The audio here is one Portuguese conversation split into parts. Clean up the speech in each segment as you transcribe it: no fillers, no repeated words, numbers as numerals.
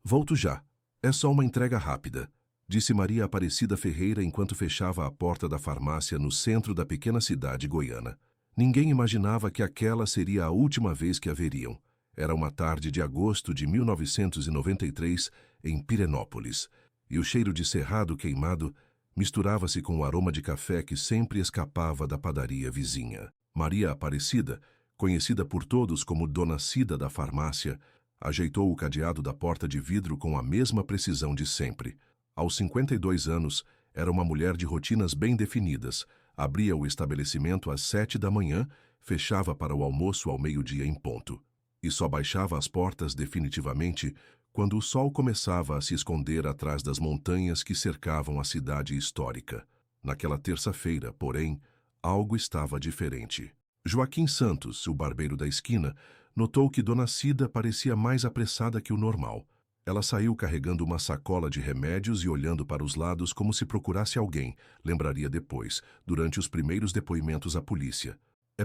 Volto já. É só uma entrega rápida, disse Maria Aparecida Ferreira enquanto fechava a porta da farmácia no centro da pequena cidade goiana. Ninguém imaginava que aquela seria a última vez que a veriam. Era uma tarde de agosto de 1993, em Pirenópolis, e o cheiro de cerrado queimado misturava-se com o aroma de café que sempre escapava da padaria vizinha. Maria Aparecida, conhecida por todos como Dona Cida da farmácia, ajeitou o cadeado da porta de vidro com a mesma precisão de sempre. Aos 52 anos, era uma mulher de rotinas bem definidas. Abria o estabelecimento às 7 da manhã, fechava para o almoço ao meio-dia em ponto. E só baixava as portas definitivamente quando o sol começava a se esconder atrás das montanhas que cercavam a cidade histórica. Naquela terça-feira, porém, algo estava diferente. Joaquim Santos, o barbeiro da esquina, notou que Dona Cida parecia mais apressada que o normal. Ela saiu carregando uma sacola de remédios e olhando para os lados como se procurasse alguém, lembraria depois, durante os primeiros depoimentos à polícia.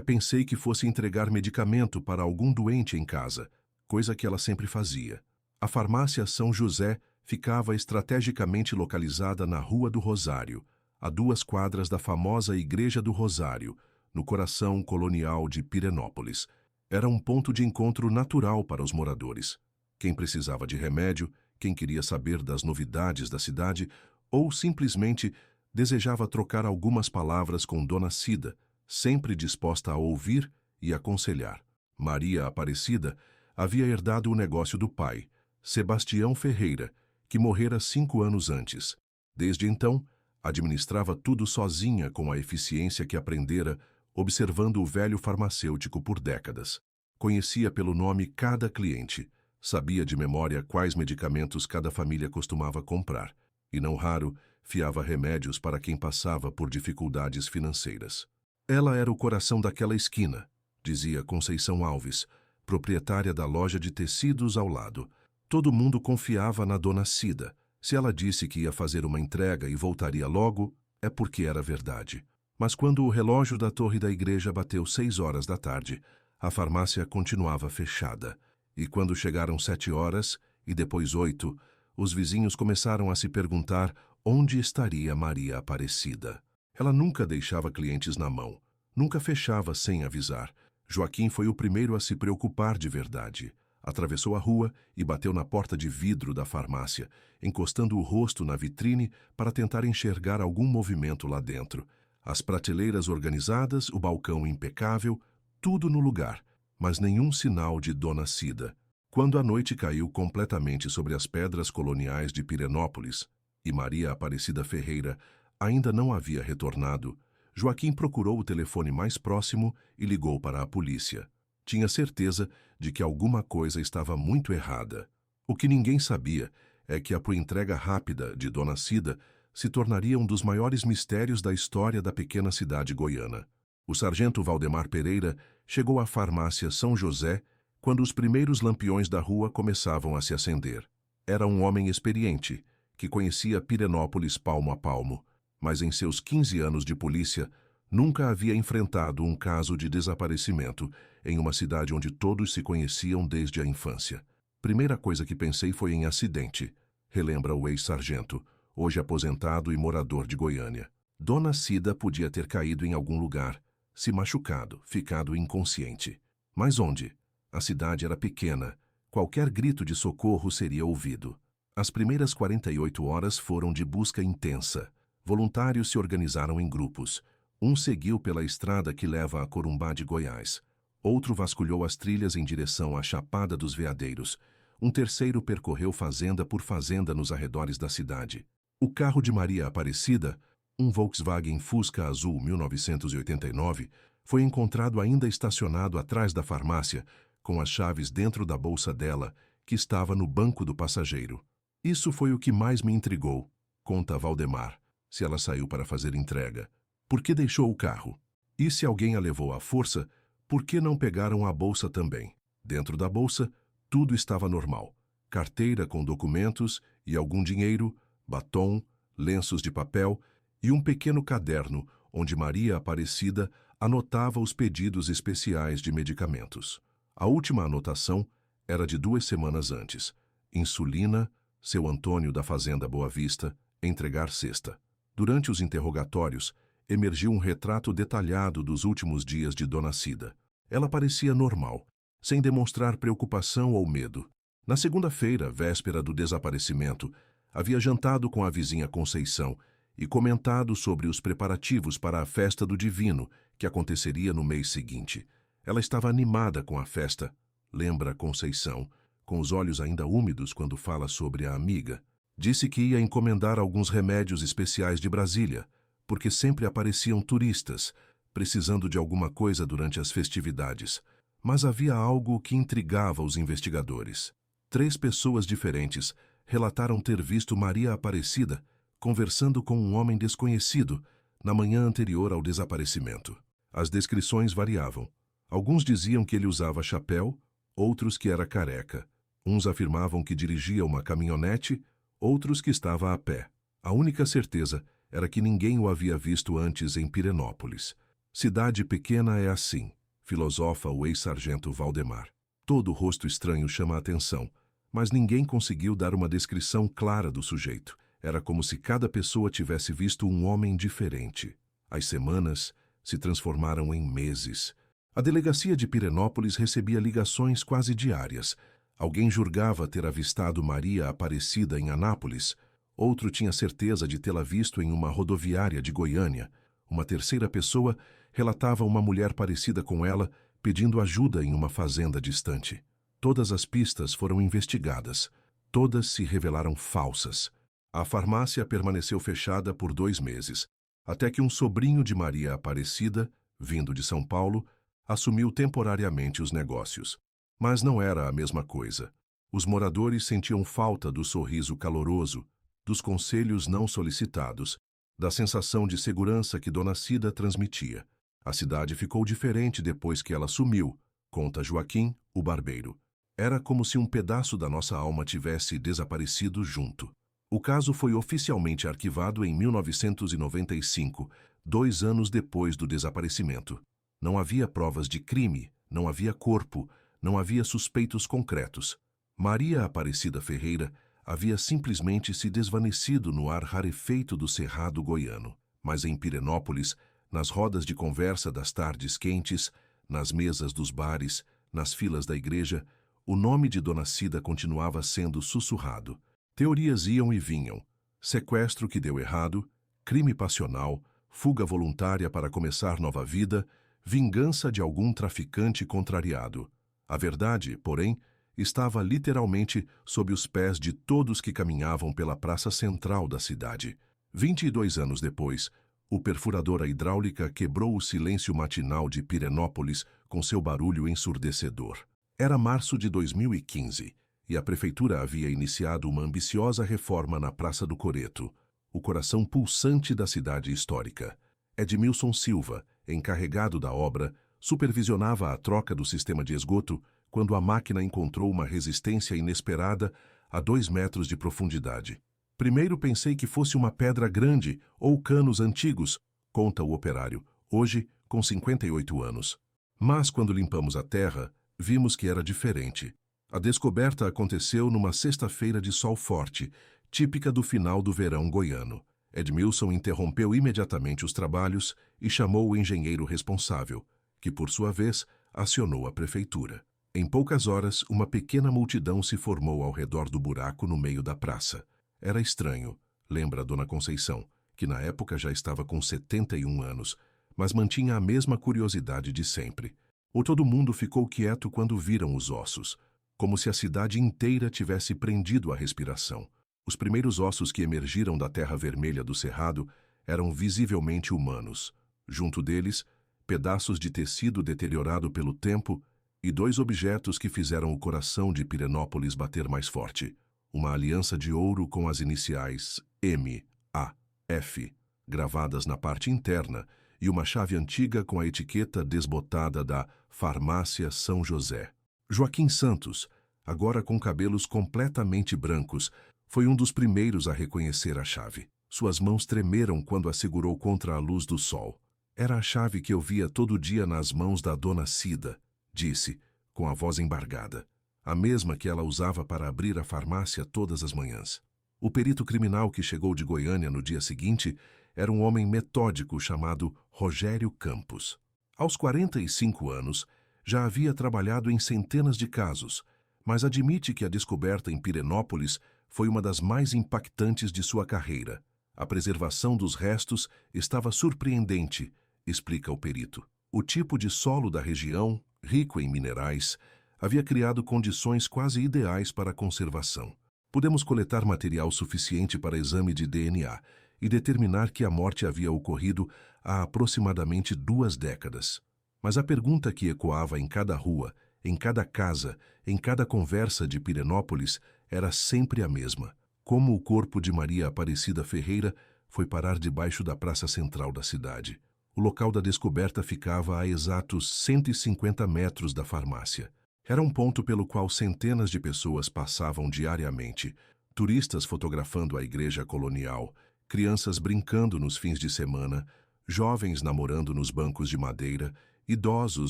Pensei que fosse entregar medicamento para algum doente em casa, coisa que ela sempre fazia. A farmácia São José ficava estrategicamente localizada na Rua do Rosário, a 2 quadras da famosa Igreja do Rosário, no coração colonial de Pirenópolis. Era um ponto de encontro natural para os moradores. Quem precisava de remédio, quem queria saber das novidades da cidade ou simplesmente desejava trocar algumas palavras com Dona Cida, sempre disposta a ouvir e aconselhar. Maria Aparecida havia herdado o negócio do pai, Sebastião Ferreira, que morrera 5 anos antes. Desde então, administrava tudo sozinha com a eficiência que aprendera observando o velho farmacêutico por décadas. Conhecia pelo nome cada cliente, sabia de memória quais medicamentos cada família costumava comprar, e não raro fiava remédios para quem passava por dificuldades financeiras. Ela era o coração daquela esquina, dizia Conceição Alves, proprietária da loja de tecidos ao lado. Todo mundo confiava na Dona Cida. Se ela disse que ia fazer uma entrega e voltaria logo, é porque era verdade. Mas quando o relógio da torre da igreja bateu 6 horas da tarde, a farmácia continuava fechada. E quando chegaram 7 horas, e depois 8, os vizinhos começaram a se perguntar onde estaria Maria Aparecida. Ela nunca deixava clientes na mão, nunca fechava sem avisar. Joaquim foi o primeiro a se preocupar de verdade. Atravessou a rua e bateu na porta de vidro da farmácia, encostando o rosto na vitrine para tentar enxergar algum movimento lá dentro. As prateleiras organizadas, o balcão impecável, tudo no lugar, mas nenhum sinal de Dona Cida. Quando a noite caiu completamente sobre as pedras coloniais de Pirenópolis e Maria Aparecida Ferreira ainda não havia retornado, Joaquim procurou o telefone mais próximo e ligou para a polícia. Tinha certeza de que alguma coisa estava muito errada. O que ninguém sabia é que a entrega rápida de Dona Cida se tornaria um dos maiores mistérios da história da pequena cidade goiana. O sargento Valdemar Pereira chegou à farmácia São José quando os primeiros lampiões da rua começavam a se acender. Era um homem experiente, que conhecia Pirenópolis palmo a palmo, mas em seus 15 anos de polícia, nunca havia enfrentado um caso de desaparecimento em uma cidade onde todos se conheciam desde a infância. Primeira coisa que pensei foi em acidente, relembra o ex-sargento, hoje aposentado e morador de Goiânia. Dona Cida podia ter caído em algum lugar, se machucado, ficado inconsciente. Mas onde? A cidade era pequena, qualquer grito de socorro seria ouvido. As primeiras 48 horas foram de busca intensa. Voluntários se organizaram em grupos. Um seguiu pela estrada que leva a Corumbá de Goiás. Outro vasculhou as trilhas em direção à Chapada dos Veadeiros. Um terceiro percorreu fazenda por fazenda nos arredores da cidade. O carro de Maria Aparecida, um Volkswagen Fusca Azul 1989, foi encontrado ainda estacionado atrás da farmácia, com as chaves dentro da bolsa dela, que estava no banco do passageiro. Isso foi o que mais me intrigou, conta Valdemar, se ela saiu para fazer entrega. Por que deixou o carro? E se alguém a levou à força, por que não pegaram a bolsa também? Dentro da bolsa, tudo estava normal. Carteira com documentos e algum dinheiro, batom, lenços de papel e um pequeno caderno onde Maria Aparecida anotava os pedidos especiais de medicamentos. A última anotação era de 2 semanas antes. Insulina, seu Antônio da Fazenda Boa Vista, entregar cesta. Durante os interrogatórios, emergiu um retrato detalhado dos últimos dias de Dona Cida. Ela parecia normal, sem demonstrar preocupação ou medo. Na segunda-feira, véspera do desaparecimento, havia jantado com a vizinha Conceição e comentado sobre os preparativos para a festa do Divino, que aconteceria no mês seguinte. Ela estava animada com a festa, lembra Conceição, com os olhos ainda úmidos quando fala sobre a amiga. Disse que ia encomendar alguns remédios especiais de Brasília, porque sempre apareciam turistas, precisando de alguma coisa durante as festividades. Mas havia algo que intrigava os investigadores. 3 pessoas diferentes relataram ter visto Maria Aparecida conversando com um homem desconhecido na manhã anterior ao desaparecimento. As descrições variavam. Alguns diziam que ele usava chapéu, outros que era careca. Uns afirmavam que dirigia uma caminhonete, outros que estava a pé. A única certeza era que ninguém o havia visto antes em Pirenópolis. Cidade pequena é assim, filosofa o ex-sargento Valdemar. Todo rosto estranho chama a atenção, mas ninguém conseguiu dar uma descrição clara do sujeito. Era como se cada pessoa tivesse visto um homem diferente. As semanas se transformaram em meses. A delegacia de Pirenópolis recebia ligações quase diárias. Alguém julgava ter avistado Maria Aparecida em Anápolis. Outro tinha certeza de tê-la visto em uma rodoviária de Goiânia. Uma terceira pessoa relatava uma mulher parecida com ela pedindo ajuda em uma fazenda distante. Todas as pistas foram investigadas. Todas se revelaram falsas. A farmácia permaneceu fechada por 2 meses, até que um sobrinho de Maria Aparecida, vindo de São Paulo, assumiu temporariamente os negócios. Mas não era a mesma coisa. Os moradores sentiam falta do sorriso caloroso, dos conselhos não solicitados, da sensação de segurança que Dona Cida transmitia. A cidade ficou diferente depois que ela sumiu, conta Joaquim, o barbeiro. Era como se um pedaço da nossa alma tivesse desaparecido junto. O caso foi oficialmente arquivado em 1995, 2 anos depois do desaparecimento. Não havia provas de crime, não havia corpo, não havia suspeitos concretos. Maria Aparecida Ferreira havia simplesmente se desvanecido no ar rarefeito do Cerrado goiano. Mas em Pirenópolis, nas rodas de conversa das tardes quentes, nas mesas dos bares, nas filas da igreja, o nome de Dona Cida continuava sendo sussurrado. Teorias iam e vinham. Sequestro que deu errado, crime passional, fuga voluntária para começar nova vida, vingança de algum traficante contrariado. A verdade, porém, estava literalmente sob os pés de todos que caminhavam pela praça central da cidade. 22 anos depois, o perfurador à hidráulica quebrou o silêncio matinal de Pirenópolis com seu barulho ensurdecedor. Era março de 2015 e a prefeitura havia iniciado uma ambiciosa reforma na Praça do Coreto, o coração pulsante da cidade histórica. Edmilson Silva, encarregado da obra, supervisionava a troca do sistema de esgoto quando a máquina encontrou uma resistência inesperada a 2 metros de profundidade. Primeiro pensei que fosse uma pedra grande ou canos antigos, conta o operário, hoje com 58 anos. Mas quando limpamos a terra, vimos que era diferente. A descoberta aconteceu numa sexta-feira de sol forte, típica do final do verão goiano. Edmilson interrompeu imediatamente os trabalhos e chamou o engenheiro responsável, que, por sua vez, acionou a prefeitura. Em poucas horas, uma pequena multidão se formou ao redor do buraco no meio da praça. Era estranho, lembra a Dona Conceição, que na época já estava com 71 anos, mas mantinha a mesma curiosidade de sempre. Todo mundo ficou quieto quando viram os ossos, como se a cidade inteira tivesse prendido a respiração. Os primeiros ossos que emergiram da terra vermelha do cerrado eram visivelmente humanos. Junto deles, pedaços de tecido deteriorado pelo tempo e 2 objetos que fizeram o coração de Pirenópolis bater mais forte. Uma aliança de ouro com as iniciais M.A.F. gravadas na parte interna e uma chave antiga com a etiqueta desbotada da Farmácia São José. Joaquim Santos, agora com cabelos completamente brancos, foi um dos primeiros a reconhecer a chave. Suas mãos tremeram quando a segurou contra a luz do sol. Era a chave que eu via todo dia nas mãos da Dona Cida, disse, com a voz embargada. a mesma que ela usava para abrir a farmácia todas as manhãs. O perito criminal que chegou de Goiânia no dia seguinte era um homem metódico chamado Rogério Campos. Aos 45 anos, já havia trabalhado em centenas de casos, mas admite que a descoberta em Pirenópolis foi uma das mais impactantes de sua carreira. A preservação dos restos estava surpreendente, explica o perito. O tipo de solo da região, rico em minerais, havia criado condições quase ideais para a conservação. Pudemos coletar material suficiente para exame de DNA e determinar que a morte havia ocorrido há aproximadamente 2 décadas. Mas a pergunta que ecoava em cada rua, em cada casa, em cada conversa de Pirenópolis era sempre a mesma: como o corpo de Maria Aparecida Ferreira foi parar debaixo da praça central da cidade. O local da descoberta ficava a exatos 150 metros da farmácia. Era um ponto pelo qual centenas de pessoas passavam diariamente: turistas fotografando a igreja colonial, crianças brincando nos fins de semana, jovens namorando nos bancos de madeira, idosos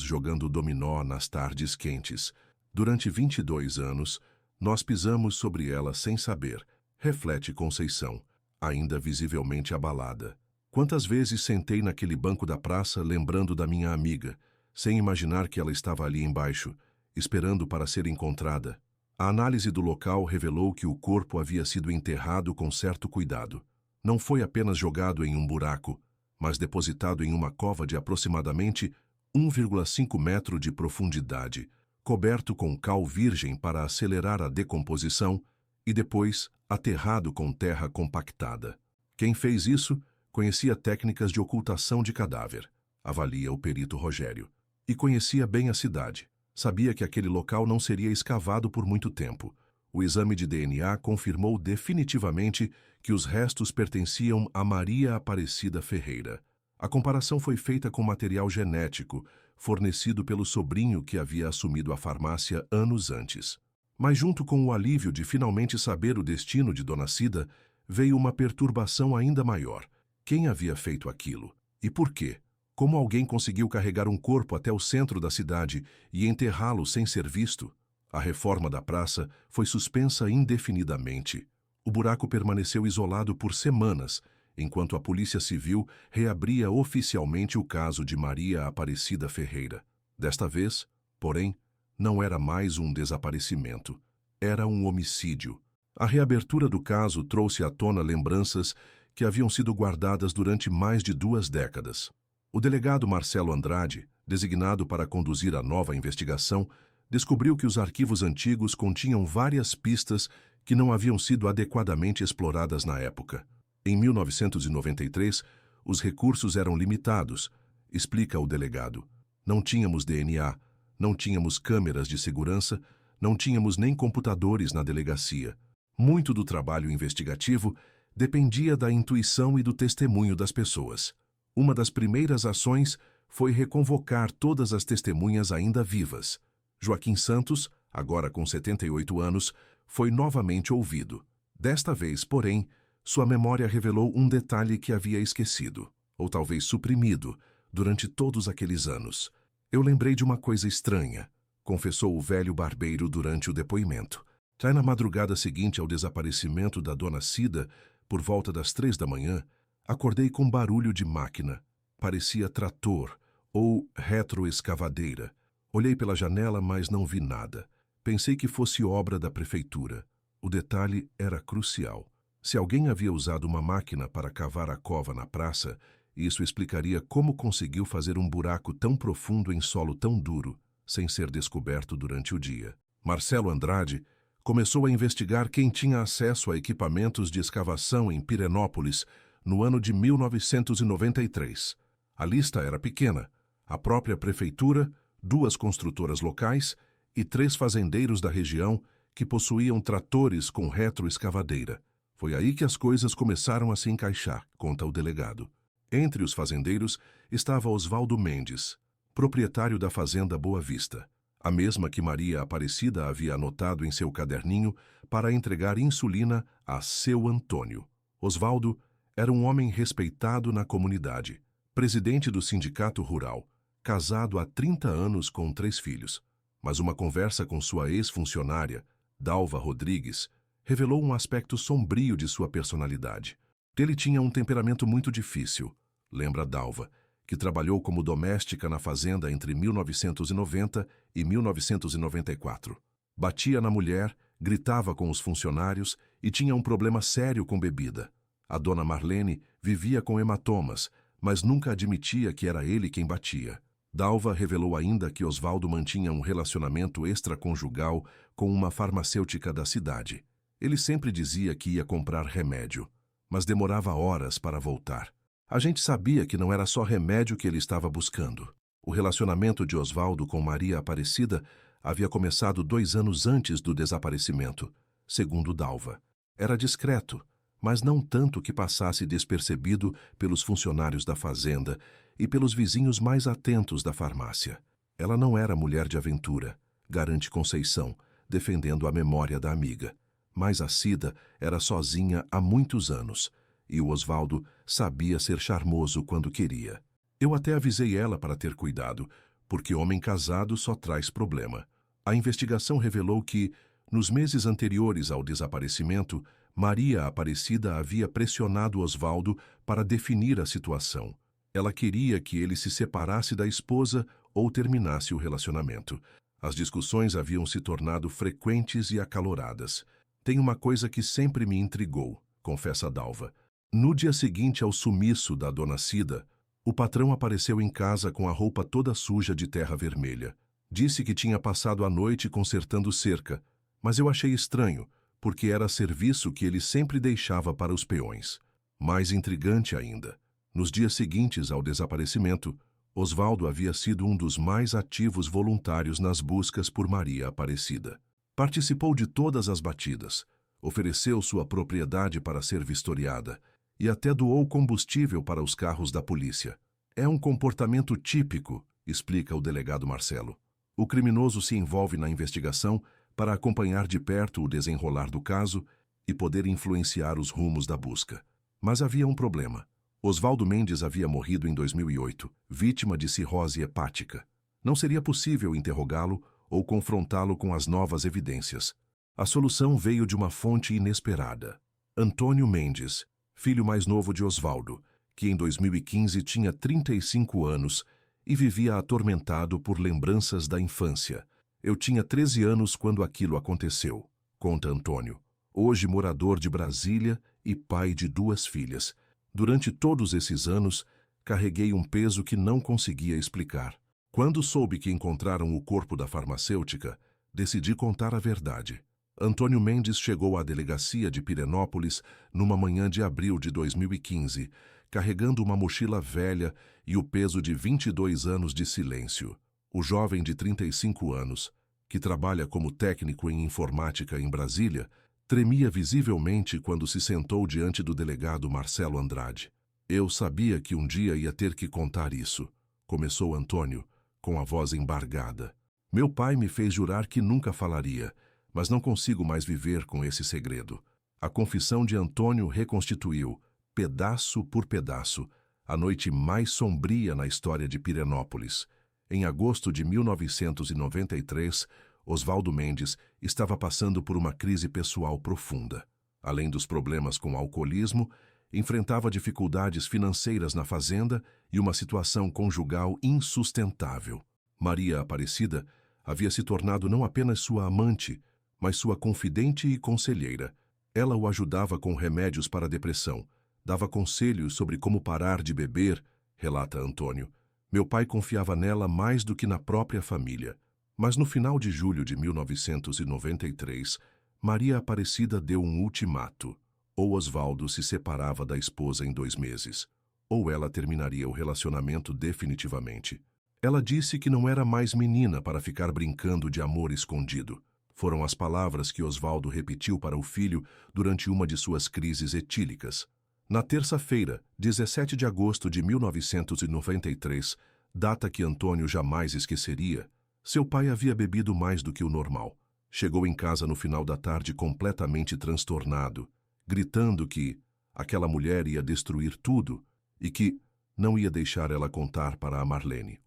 jogando dominó nas tardes quentes. Durante 22 anos, nós pisamos sobre ela sem saber, reflete Conceição, ainda visivelmente abalada. Quantas vezes sentei naquele banco da praça lembrando da minha amiga, sem imaginar que ela estava ali embaixo, esperando para ser encontrada. A análise do local revelou que o corpo havia sido enterrado com certo cuidado. Não foi apenas jogado em um buraco, mas depositado em uma cova de aproximadamente 1,5 metro de profundidade, coberto com cal virgem para acelerar a decomposição e depois aterrado com terra compactada. Quem fez isso conhecia técnicas de ocultação de cadáver, avalia o perito Rogério, e conhecia bem a cidade. Sabia que aquele local não seria escavado por muito tempo. O exame de DNA confirmou definitivamente que os restos pertenciam a Maria Aparecida Ferreira. A comparação foi feita com material genético, fornecido pelo sobrinho que havia assumido a farmácia anos antes. Mas junto com o alívio de finalmente saber o destino de Dona Cida, veio uma perturbação ainda maior. Quem havia feito aquilo? E por quê? Como alguém conseguiu carregar um corpo até o centro da cidade e enterrá-lo sem ser visto? A reforma da praça foi suspensa indefinidamente. O buraco permaneceu isolado por semanas, enquanto a Polícia Civil reabria oficialmente o caso de Maria Aparecida Ferreira. Desta vez, porém, não era mais um desaparecimento. Era um homicídio. A reabertura do caso trouxe à tona lembranças que haviam sido guardadas durante mais de 2 décadas. O delegado Marcelo Andrade, designado para conduzir a nova investigação, descobriu que os arquivos antigos continham várias pistas que não haviam sido adequadamente exploradas na época. Em 1993, os recursos eram limitados, explica o delegado. Não tínhamos DNA, não tínhamos câmeras de segurança, não tínhamos nem computadores na delegacia. Muito do trabalho investigativo dependia da intuição e do testemunho das pessoas. Uma das primeiras ações foi reconvocar todas as testemunhas ainda vivas. Joaquim Santos, agora com 78 anos, foi novamente ouvido. Desta vez, porém, sua memória revelou um detalhe que havia esquecido, ou talvez suprimido, durante todos aqueles anos. Eu lembrei de uma coisa estranha, confessou o velho barbeiro durante o depoimento. Já na madrugada seguinte ao desaparecimento da Dona Cida, por volta das 3 da manhã, acordei com barulho de máquina. Parecia trator ou retroescavadeira. Olhei pela janela, mas não vi nada. Pensei que fosse obra da prefeitura. O detalhe era crucial. Se alguém havia usado uma máquina para cavar a cova na praça, isso explicaria como conseguiu fazer um buraco tão profundo em solo tão duro, sem ser descoberto durante o dia. Marcelo Andrade começou a investigar quem tinha acesso a equipamentos de escavação em Pirenópolis no ano de 1993. A lista era pequena: a própria prefeitura, 2 construtoras locais e 3 fazendeiros da região que possuíam tratores com retroescavadeira. Foi aí que as coisas começaram a se encaixar, conta o delegado. Entre os fazendeiros estava Osvaldo Mendes, proprietário da fazenda Boa Vista, a mesma que Maria Aparecida havia anotado em seu caderninho para entregar insulina a seu Antônio. Osvaldo era um homem respeitado na comunidade, presidente do sindicato rural, casado há 30 anos com 3 filhos. Mas uma conversa com sua ex-funcionária, Dalva Rodrigues, revelou um aspecto sombrio de sua personalidade. Ele tinha um temperamento muito difícil, lembra Dalva, que trabalhou como doméstica na fazenda entre 1990 e 1994. Batia na mulher, gritava com os funcionários e tinha um problema sério com bebida. A dona Marlene vivia com hematomas, mas nunca admitia que era ele quem batia. Dalva revelou ainda que Osvaldo mantinha um relacionamento extraconjugal com uma farmacêutica da cidade. Ele sempre dizia que ia comprar remédio, mas demorava horas para voltar. A gente sabia que não era só remédio que ele estava buscando. O relacionamento de Osvaldo com Maria Aparecida havia começado 2 anos antes do desaparecimento, segundo Dalva. Era discreto, mas não tanto que passasse despercebido pelos funcionários da fazenda e pelos vizinhos mais atentos da farmácia. Ela não era mulher de aventura, garante Conceição, defendendo a memória da amiga. Mas a Cida era sozinha há muitos anos, e o Osvaldo sabia ser charmoso quando queria. Eu até avisei ela para ter cuidado, porque homem casado só traz problema. A investigação revelou que, nos meses anteriores ao desaparecimento, Maria Aparecida havia pressionado Osvaldo para definir a situação. Ela queria que ele se separasse da esposa ou terminasse o relacionamento. As discussões haviam se tornado frequentes e acaloradas. Tem uma coisa que sempre me intrigou, confessa Dalva. No dia seguinte ao sumiço da dona Cida, o patrão apareceu em casa com a roupa toda suja de terra vermelha. Disse que tinha passado a noite consertando cerca, mas eu achei estranho, porque era serviço que ele sempre deixava para os peões. Mais intrigante ainda, nos dias seguintes ao desaparecimento, Osvaldo havia sido um dos mais ativos voluntários nas buscas por Maria Aparecida. Participou de todas as batidas, ofereceu sua propriedade para ser vistoriada e até doou combustível para os carros da polícia. É um comportamento típico, explica o delegado Marcelo. O criminoso se envolve na investigação para acompanhar de perto o desenrolar do caso e poder influenciar os rumos da busca. Mas havia um problema. Osvaldo Mendes havia morrido em 2008, vítima de cirrose hepática. Não seria possível interrogá-lo ou confrontá-lo com as novas evidências. A solução veio de uma fonte inesperada. Antônio Mendes, filho mais novo de Osvaldo, que em 2015 tinha 35 anos e vivia atormentado por lembranças da infância. Eu tinha 13 anos quando aquilo aconteceu, conta Antônio, hoje morador de Brasília e pai de 2 filhas. Durante todos esses anos, carreguei um peso que não conseguia explicar. Quando soube que encontraram o corpo da farmacêutica, decidi contar a verdade. Antônio Mendes chegou à delegacia de Pirenópolis numa manhã de abril de 2015, carregando uma mochila velha e o peso de 22 anos de silêncio. O jovem de 35 anos, que trabalha como técnico em informática em Brasília, tremia visivelmente quando se sentou diante do delegado Marcelo Andrade. Eu sabia que um dia ia ter que contar isso, começou Antônio, com a voz embargada. Meu pai me fez jurar que nunca falaria, mas não consigo mais viver com esse segredo. A confissão de Antônio reconstituiu, pedaço por pedaço, a noite mais sombria na história de Pirenópolis. Em agosto de 1993, Osvaldo Mendes estava passando por uma crise pessoal profunda. Além dos problemas com o alcoolismo, enfrentava dificuldades financeiras na fazenda e uma situação conjugal insustentável. Maria Aparecida havia se tornado não apenas sua amante, mas sua confidente e conselheira. Ela o ajudava com remédios para a depressão, dava conselhos sobre como parar de beber, relata Antônio. Meu pai confiava nela mais do que na própria família. Mas no final de julho de 1993, Maria Aparecida deu um ultimato. Ou Osvaldo se separava da esposa em 2 meses, ou ela terminaria o relacionamento definitivamente. Ela disse que não era mais menina para ficar brincando de amor escondido. Foram as palavras que Osvaldo repetiu para o filho durante uma de suas crises etílicas. Na terça-feira, 17 de agosto de 1993, data que Antônio jamais esqueceria, seu pai havia bebido mais do que o normal. Chegou em casa no final da tarde completamente transtornado, gritando que aquela mulher ia destruir tudo e que não ia deixar ela contar para a Marlene.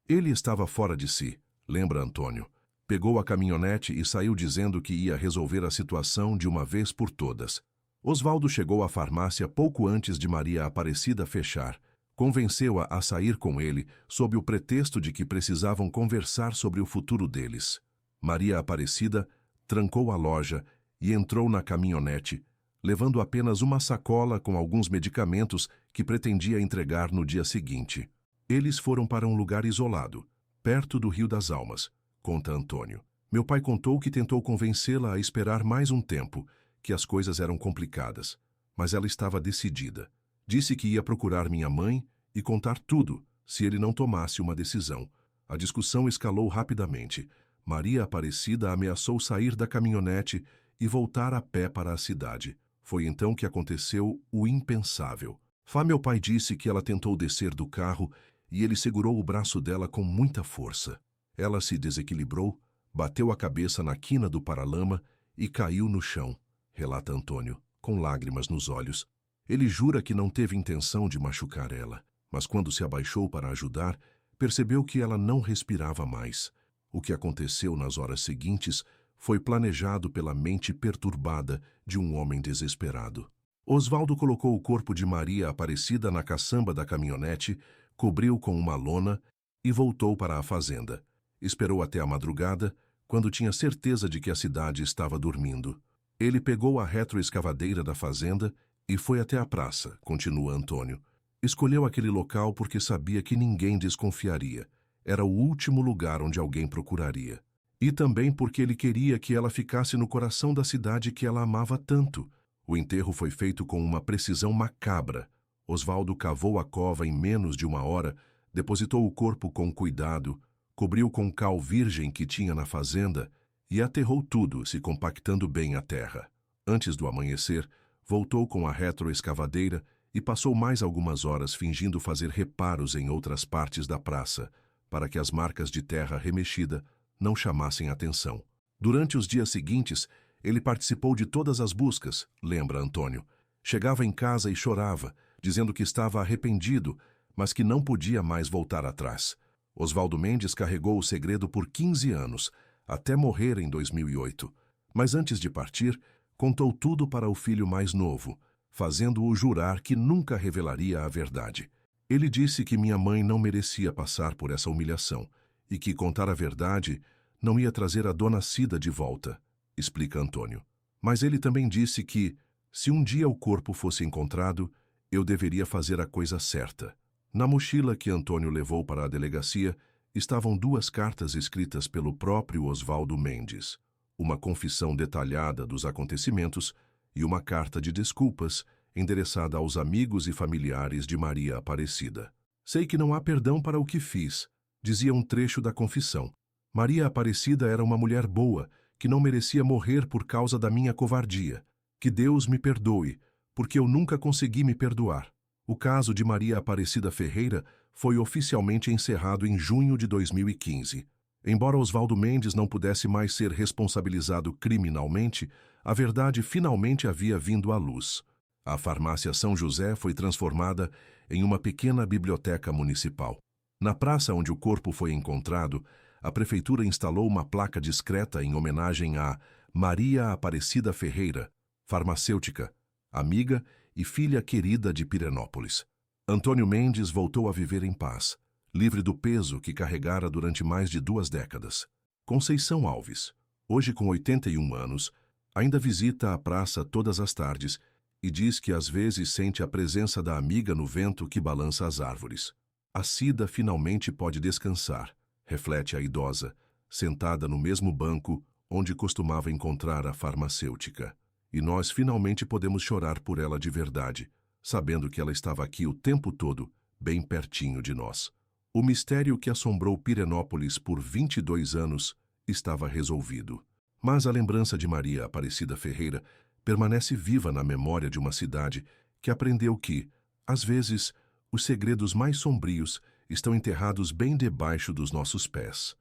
Ele estava fora de si, lembra Antônio. Pegou a caminhonete e saiu dizendo que ia resolver a situação de uma vez por todas. Osvaldo chegou à farmácia pouco antes de Maria Aparecida fechar. Convenceu-a a sair com ele, sob o pretexto de que precisavam conversar sobre o futuro deles. Maria Aparecida trancou a loja e entrou na caminhonete, levando apenas uma sacola com alguns medicamentos que pretendia entregar no dia seguinte. Eles foram para um lugar isolado, perto do Rio das Almas, conta Antônio. Meu pai contou que tentou convencê-la a esperar mais um tempo, que as coisas eram complicadas, mas ela estava decidida. Disse que ia procurar minha mãe e contar tudo, se ele não tomasse uma decisão. A discussão escalou rapidamente. Maria Aparecida ameaçou sair da caminhonete e voltar a pé para a cidade. Foi então que aconteceu o impensável. Meu pai disse que ela tentou descer do carro e ele segurou o braço dela com muita força. Ela se desequilibrou, bateu a cabeça na quina do paralama e caiu no chão, relata Antônio, com lágrimas nos olhos. Ele jura que não teve intenção de machucar ela, mas quando se abaixou para ajudar, percebeu que ela não respirava mais. O que aconteceu nas horas seguintes foi planejado pela mente perturbada de um homem desesperado. Osvaldo colocou o corpo de Maria Aparecida na caçamba da caminhonete, cobriu com uma lona e voltou para a fazenda. Esperou até a madrugada, quando tinha certeza de que a cidade estava dormindo. Ele pegou a retroescavadeira da fazenda e foi até a praça, continua Antônio. Escolheu aquele local porque sabia que ninguém desconfiaria. Era o último lugar onde alguém procuraria. E também porque ele queria que ela ficasse no coração da cidade que ela amava tanto. O enterro foi feito com uma precisão macabra. Osvaldo cavou a cova em menos de uma hora, depositou o corpo com cuidado, cobriu com cal virgem que tinha na fazenda e aterrou tudo, se compactando bem a terra. Antes do amanhecer, voltou com a retroescavadeira e passou mais algumas horas fingindo fazer reparos em outras partes da praça, para que as marcas de terra remexida não chamassem atenção. Durante os dias seguintes, ele participou de todas as buscas, lembra Antônio. Chegava em casa e chorava, dizendo que estava arrependido, mas que não podia mais voltar atrás. Osvaldo Mendes carregou o segredo por 15 anos, até morrer em 2008. Mas antes de partir, contou tudo para o filho mais novo, fazendo-o jurar que nunca revelaria a verdade. Ele disse que minha mãe não merecia passar por essa humilhação e que contar a verdade não ia trazer a dona Cida de volta, explica Antônio. Mas ele também disse que, se um dia o corpo fosse encontrado, eu deveria fazer a coisa certa. Na mochila que Antônio levou para a delegacia estavam 2 cartas escritas pelo próprio Osvaldo Mendes, uma confissão detalhada dos acontecimentos e uma carta de desculpas endereçada aos amigos e familiares de Maria Aparecida. Sei que não há perdão para o que fiz, dizia um trecho da confissão. Maria Aparecida era uma mulher boa, que não merecia morrer por causa da minha covardia. Que Deus me perdoe, porque eu nunca consegui me perdoar. O caso de Maria Aparecida Ferreira foi oficialmente encerrado em junho de 2015. Embora Osvaldo Mendes não pudesse mais ser responsabilizado criminalmente, a verdade finalmente havia vindo à luz. A farmácia São José foi transformada em uma pequena biblioteca municipal. Na praça onde o corpo foi encontrado, a prefeitura instalou uma placa discreta em homenagem a Maria Aparecida Ferreira, farmacêutica, amiga e filha querida de Pirenópolis. Antônio Mendes voltou a viver em paz, livre do peso que carregara durante mais de 2 décadas. Conceição Alves, hoje com 81 anos, ainda visita a praça todas as tardes e diz que às vezes sente a presença da amiga no vento que balança as árvores. A Cida finalmente pode descansar, reflete a idosa, sentada no mesmo banco onde costumava encontrar a farmacêutica. E nós finalmente podemos chorar por ela de verdade, sabendo que ela estava aqui o tempo todo, bem pertinho de nós. O mistério que assombrou Pirenópolis por 22 anos estava resolvido. Mas a lembrança de Maria Aparecida Ferreira permanece viva na memória de uma cidade que aprendeu que, às vezes, os segredos mais sombrios estão enterrados bem debaixo dos nossos pés.